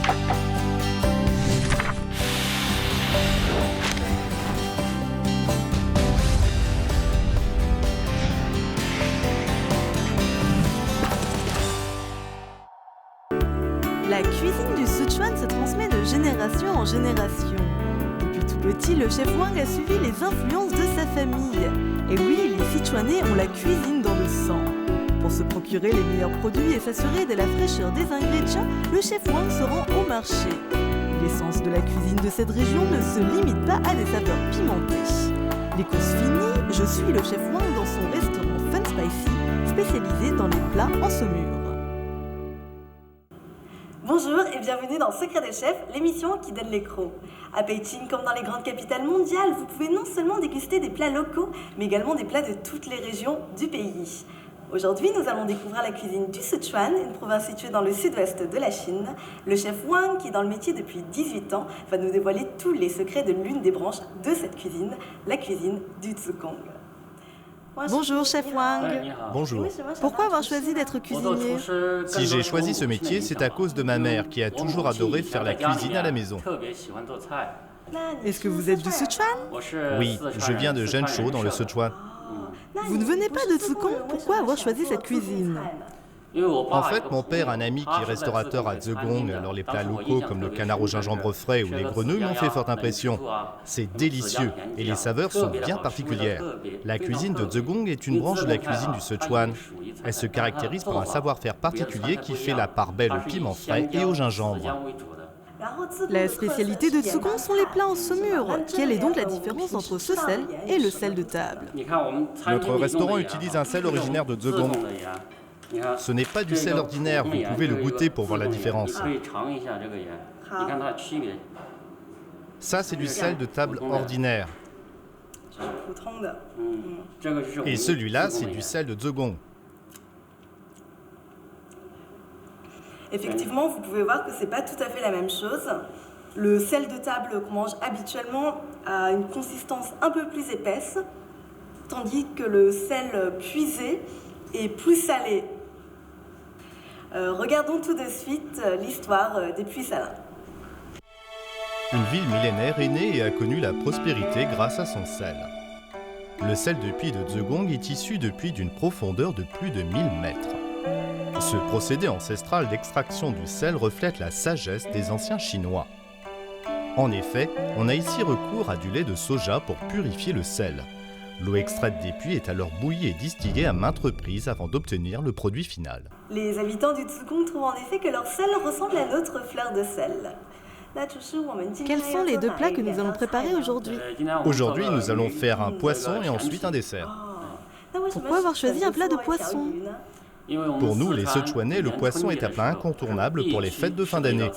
La cuisine du Sichuan se transmet de génération en génération. Depuis tout petit, le chef Wang a suivi les influences de sa famille. Et oui, les Sichuanais ont la cuisine dans le sang. Pour se procurer les meilleurs produits et s'assurer de la fraîcheur des ingrédients, le chef Wang se rend au marché. L'essence de la cuisine de cette région ne se limite pas à des saveurs pimentées. Les courses finies, je suis le chef Wang dans son restaurant Fun Spicy, spécialisé dans les plats en saumure. Bonjour et bienvenue dans Secret des Chefs, l'émission qui donne les crocs. À Beijing, comme dans les grandes capitales mondiales, vous pouvez non seulement déguster des plats locaux, mais également des plats de toutes les régions du pays. Aujourd'hui, nous allons découvrir la cuisine du Sichuan, une province située dans le sud-ouest de la Chine. Le chef Wang, qui est dans le métier depuis 18 ans, va nous dévoiler tous les secrets de l'une des branches de cette cuisine, la cuisine du Zigong. Bonjour chef Wang. Bonjour. Pourquoi avoir choisi d'être cuisinier? Si j'ai choisi ce métier, c'est à cause de ma mère qui a toujours adoré faire la cuisine à la maison. Est-ce que vous êtes du Sichuan? Oui, je viens de Zhengzhou dans le Sichuan. Vous ne venez pas de Zigong? Pourquoi avoir choisi cette cuisine? En fait, mon père, un ami qui est restaurateur à Zigong, alors les plats locaux comme le canard au gingembre frais ou les grenouilles m'ont fait forte impression. C'est délicieux et les saveurs sont bien particulières. La cuisine de Zigong est une branche de la cuisine du Sichuan. Elle se caractérise par un savoir-faire particulier qui fait la part belle au piment frais et au gingembre. La spécialité de Zigong sont les plats en saumure. Quelle est donc la différence entre ce sel et le sel de table? Notre restaurant utilise un sel originaire de Zigong. Ce n'est pas du sel ordinaire, vous pouvez le goûter pour voir la différence. Ça, c'est du sel de table ordinaire. Et celui-là, c'est du sel de Zigong. Effectivement, vous pouvez voir que c'est pas tout à fait la même chose. Le sel de table qu'on mange habituellement a une consistance un peu plus épaisse, tandis que le sel puisé est plus salé. Regardons tout de suite l'histoire des puits salins. Une ville millénaire est née et a connu la prospérité grâce à son sel. Le sel de puits de Zigong est issu de puits d'une profondeur de plus de 1000 mètres. Ce procédé ancestral d'extraction du sel reflète la sagesse des anciens Chinois. En effet, on a ici recours à du lait de soja pour purifier le sel. L'eau extraite des puits est alors bouillie et distillée à maintes reprises avant d'obtenir le produit final. Les habitants du Zigong trouvent en effet que leur sel ressemble à notre fleur de sel. Quels sont les deux plats que nous allons préparer aujourd'hui? Aujourd'hui, nous allons faire un poisson et ensuite un dessert. Pourquoi avoir choisi un plat de poisson? Pour nous, les Sichuanais, le poisson est un plat incontournable pour les fêtes de fin d'année.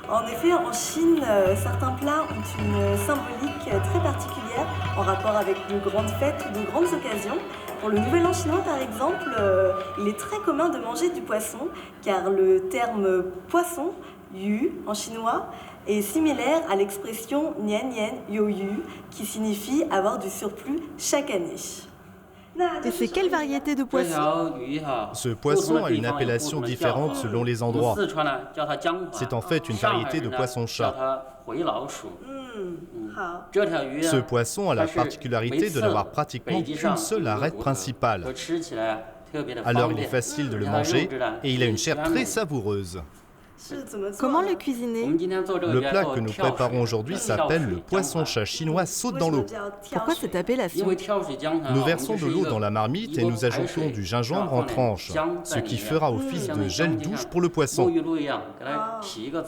En effet, en Chine, certains plats ont une symbolique très particulière en rapport avec de grandes fêtes ou de grandes occasions. Pour le Nouvel An chinois, par exemple, il est très commun de manger du poisson, car le terme poisson, yu en chinois, est similaire à l'expression nian nian you yu, qui signifie avoir du surplus chaque année. Et c'est quelle variété de poisson? Ce poisson a une appellation différente selon les endroits. C'est en fait une variété de poisson-chat. Ce poisson a la particularité de n'avoir pratiquement qu'une seule arête principale. Alors il est facile de le manger et il a une chair très savoureuse. Comment le cuisiner? Le plat que nous préparons aujourd'hui s'appelle le poisson-chat chinois saute dans l'eau. Pourquoi cette appellation? Nous versons de l'eau dans la marmite et nous ajoutons du gingembre en tranches, ce qui fera office de gel douche pour le poisson.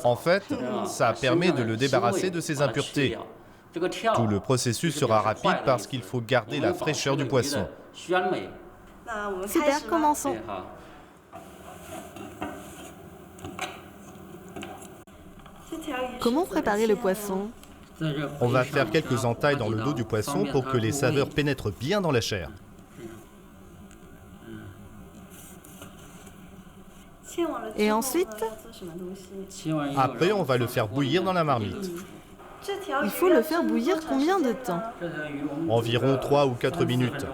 En fait, ça permet de le débarrasser de ses impuretés. Tout le processus sera rapide parce qu'il faut garder la fraîcheur du poisson. Super, commençons. Comment préparer le poisson? On va faire quelques entailles dans le dos du poisson pour que les saveurs pénètrent bien dans la chair. Et ensuite? Après, on va le faire bouillir dans la marmite. Il faut le faire bouillir combien de temps? Environ 3 ou 4 minutes.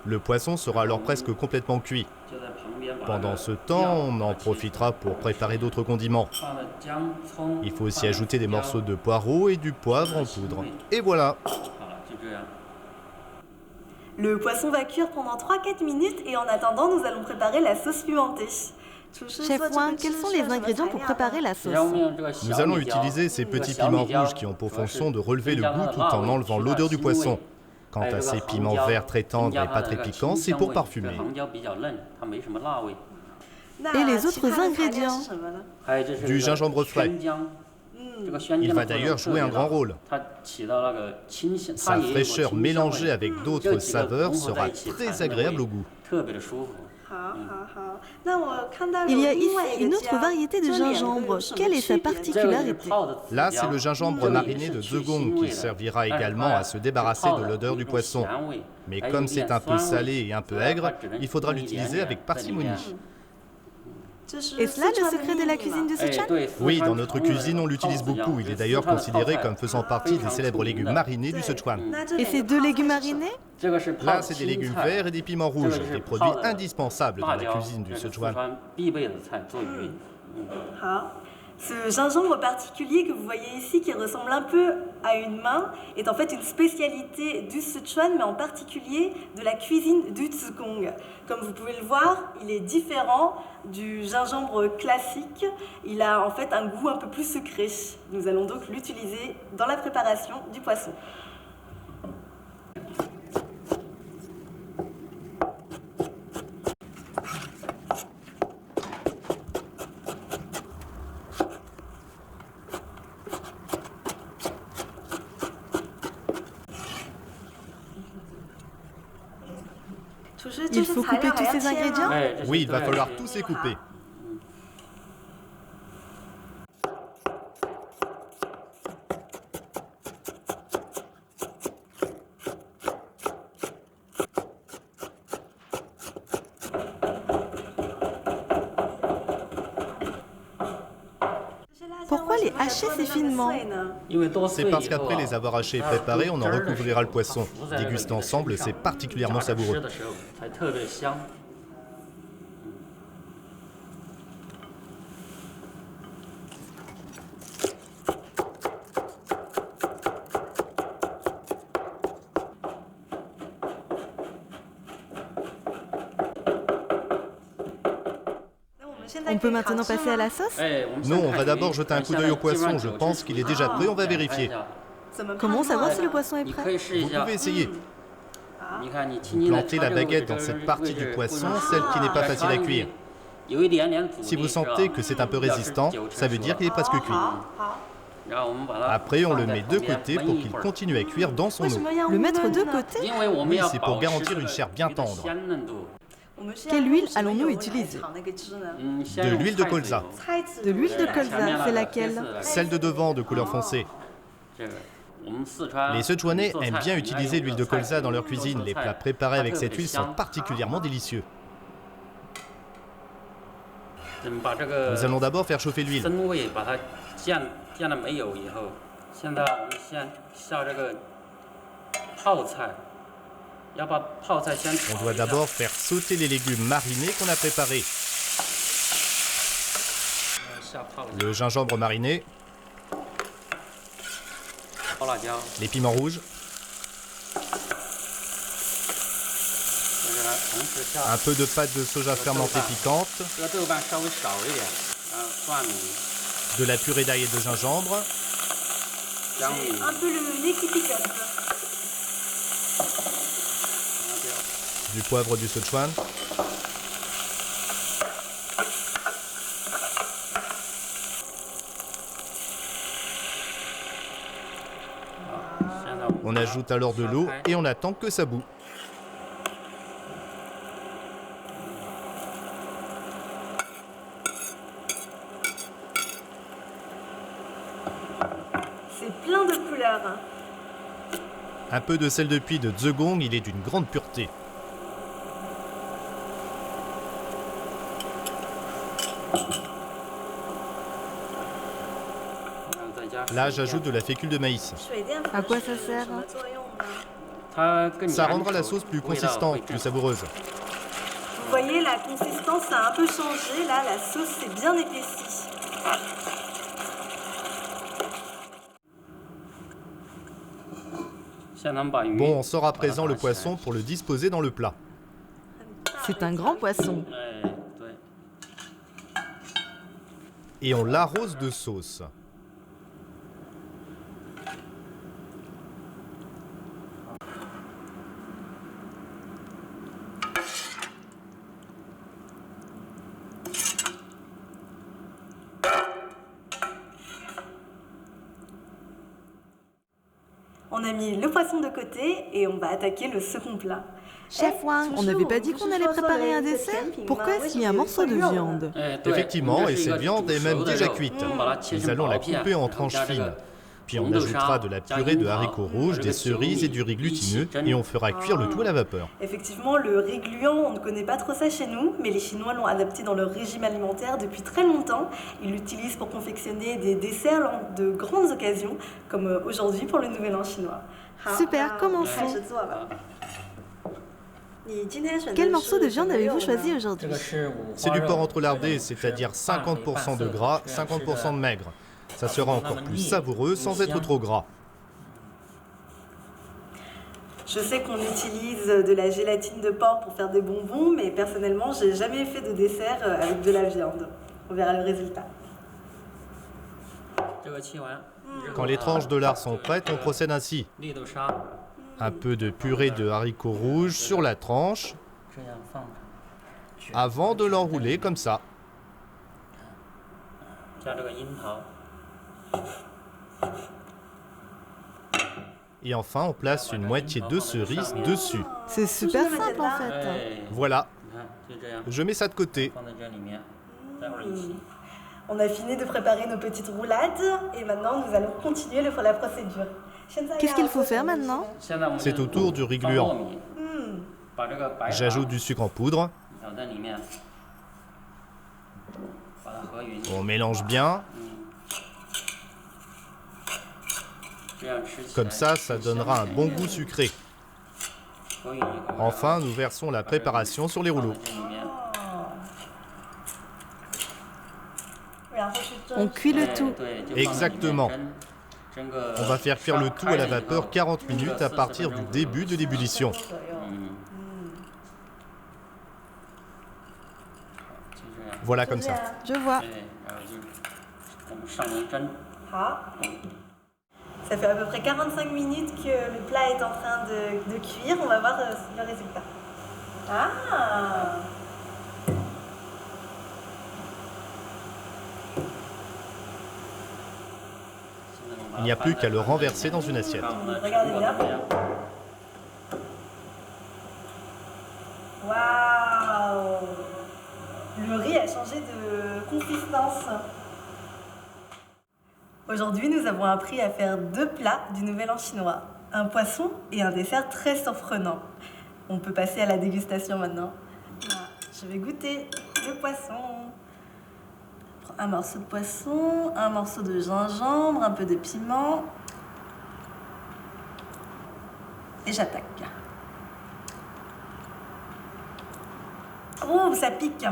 Le poisson sera alors presque complètement cuit. Pendant ce temps, on en profitera pour préparer d'autres condiments. Il faut aussi ajouter des morceaux de poireaux et du poivre en poudre. Et voilà! Le poisson va cuire pendant 3-4 minutes et en attendant, nous allons préparer la sauce pimentée. Chef Wang, quels sont les ingrédients pour préparer la sauce? Nous allons utiliser ces petits piments rouges qui ont pour fonction de relever le goût tout en enlevant l'odeur du poisson. Quant à ces piments verts très tendres et pas très piquants, c'est pour parfumer. Et les autres ingrédients? Du gingembre frais. Il va d'ailleurs jouer un grand rôle. Sa fraîcheur mélangée avec d'autres saveurs sera très agréable au goût. Il y a ici une autre variété de gingembre. Quelle est sa particularité? Là, c'est le gingembre mariné de Zegong qui servira également à se débarrasser de l'odeur du poisson. Mais comme c'est un peu salé et un peu aigre, il faudra l'utiliser avec parcimonie. Est-ce là le secret de la cuisine du Sichuan? Oui, dans notre cuisine, on l'utilise beaucoup. Il est d'ailleurs considéré comme faisant partie des célèbres légumes marinés du Sichuan. Et ces 2 légumes marinés? Là, c'est des légumes verts et des piments rouges, des produits indispensables dans la cuisine du Sichuan. Ce gingembre particulier que vous voyez ici, qui ressemble un peu à une main, est en fait une spécialité du Sichuan, mais en particulier de la cuisine du Zigong. Comme vous pouvez le voir, il est différent du gingembre classique. Il a en fait un goût un peu plus sucré. Nous allons donc l'utiliser dans la préparation du poisson. Il faut couper tous ces ingrédients? Oui, il va falloir tous les couper. Pourquoi les hacher si finement? C'est parce qu'après les avoir hachés et préparés, on en recouvrira le poisson. Déguster ensemble, c'est particulièrement savoureux. On peut maintenant passer à la sauce? Non, on va d'abord jeter un coup d'œil au poisson. Je pense qu'il est déjà prêt, on va vérifier. Comment savoir si le poisson est prêt? Vous pouvez essayer. Vous plantez la baguette dans cette partie du poisson, celle qui n'est pas facile à cuire. Si vous sentez que c'est un peu résistant, ça veut dire qu'il est presque cuit. Après, on le met de côté pour qu'il continue à cuire dans son eau. Le mettre de côté? Oui, c'est pour garantir une chair bien tendre. Quelle huile allons-nous utiliser? De l'huile de colza. De l'huile de colza, c'est laquelle? Celle de devant de couleur foncée. Les Sichuanais aiment bien utiliser l'huile de colza dans leur cuisine. Les plats préparés avec cette huile sont particulièrement délicieux. Nous allons d'abord faire chauffer l'huile. On doit d'abord faire sauter les légumes marinés qu'on a préparés. Le gingembre mariné. Les piments rouges. Un peu de pâte de soja fermentée piquante. De la purée d'ail et de gingembre. J'ai un peu le nez qui picote. Du poivre du Sichuan. On ajoute alors de l'eau et on attend que ça bout. C'est plein de couleurs. Un peu de sel de puits de Zegong, il est d'une grande pureté. Là, j'ajoute de la fécule de maïs. À quoi ça sert? Ça rendra la sauce plus consistante, plus savoureuse. Vous voyez, la consistance a un peu changé. Là, la sauce s'est bien épaissie. Bon, on sort à présent le poisson pour le disposer dans le plat. C'est un grand poisson. Et on l'arrose de sauce. On a mis le poisson de côté et on va attaquer le second plat. Chef Wang, on n'avait pas dit qu'on allait préparer un dessert? Pourquoi est-ce qu'il y a un morceau de viande? Effectivement, et cette viande est même déjà cuite. Nous allons la couper en tranches fines. Puis on ajoutera de la purée de haricots rouges, des cerises et du riz glutineux, et on fera cuire le tout à la vapeur. Effectivement, le riz gluant, on ne connaît pas trop ça chez nous, mais les Chinois l'ont adapté dans leur régime alimentaire depuis très longtemps. Ils l'utilisent pour confectionner des desserts lors de grandes occasions, comme aujourd'hui pour le Nouvel An chinois. Super, commençons. Quel morceau de viande avez-vous choisi aujourd'hui? C'est du porc entrelardé, c'est-à-dire 50% de gras, 50% de maigre. Ça sera encore plus savoureux sans être trop gras. Je sais qu'on utilise de la gélatine de porc pour faire des bonbons, mais personnellement, j'ai jamais fait de dessert avec de la viande. On verra le résultat. Quand les tranches de lard sont prêtes, on procède ainsi. Un peu de purée de haricots rouges sur la tranche, avant de l'enrouler comme ça. Et enfin, on place une moitié de cerise dessus. C'est super simple en fait. Voilà. Je mets ça de côté. On a fini de préparer nos petites roulades et maintenant nous allons continuer la procédure. Qu'est-ce qu'il faut faire maintenant? C'est au tour du riz gluant. J'ajoute du sucre en poudre. On mélange bien. Comme ça donnera un bon goût sucré. Enfin, nous versons la préparation sur les rouleaux. On cuit le tout. Exactement. On va faire cuire le tout à la vapeur 40 minutes à partir du début de l'ébullition. Voilà comme ça. Je vois. Ça fait à peu près 45 minutes que le plat est en train de cuire. On va voir le résultat. Ah! Il n'y a plus qu'à le renverser dans une assiette. Regardez bien. Waouh! Le riz a changé de consistance. Aujourd'hui, nous avons appris à faire 2 plats du Nouvel An chinois. Un poisson et un dessert très surprenant. On peut passer à la dégustation maintenant. Je vais goûter le poisson. Un morceau de poisson, un morceau de gingembre, un peu de piment. Et j'attaque. Oh, ça pique!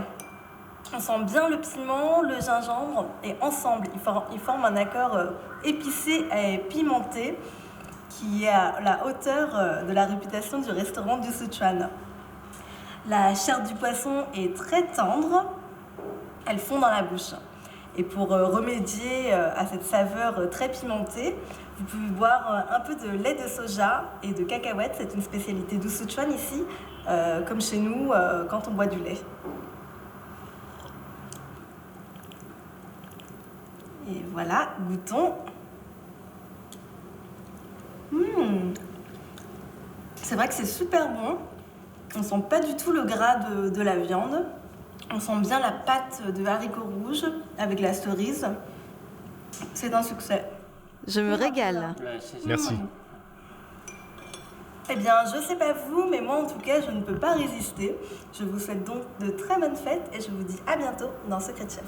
On sent bien le piment, le gingembre, et ensemble, ils forment un accord épicé et pimenté qui est à la hauteur de la réputation du restaurant du Sichuan. La chair du poisson est très tendre, elle fond dans la bouche. Et pour remédier à cette saveur très pimentée, vous pouvez boire un peu de lait de soja et de cacahuètes. C'est une spécialité du Sichuan ici, comme chez nous quand on boit du lait. Et voilà, goûtons. C'est vrai que c'est super bon. On sent pas du tout le gras de la viande. On sent bien la pâte de haricots rouges avec la cerise. C'est un succès. Je me régale. Merci. Eh bien, je sais pas vous, mais moi en tout cas, je ne peux pas résister. Je vous souhaite donc de très bonnes fêtes et je vous dis à bientôt dans Secret Chef.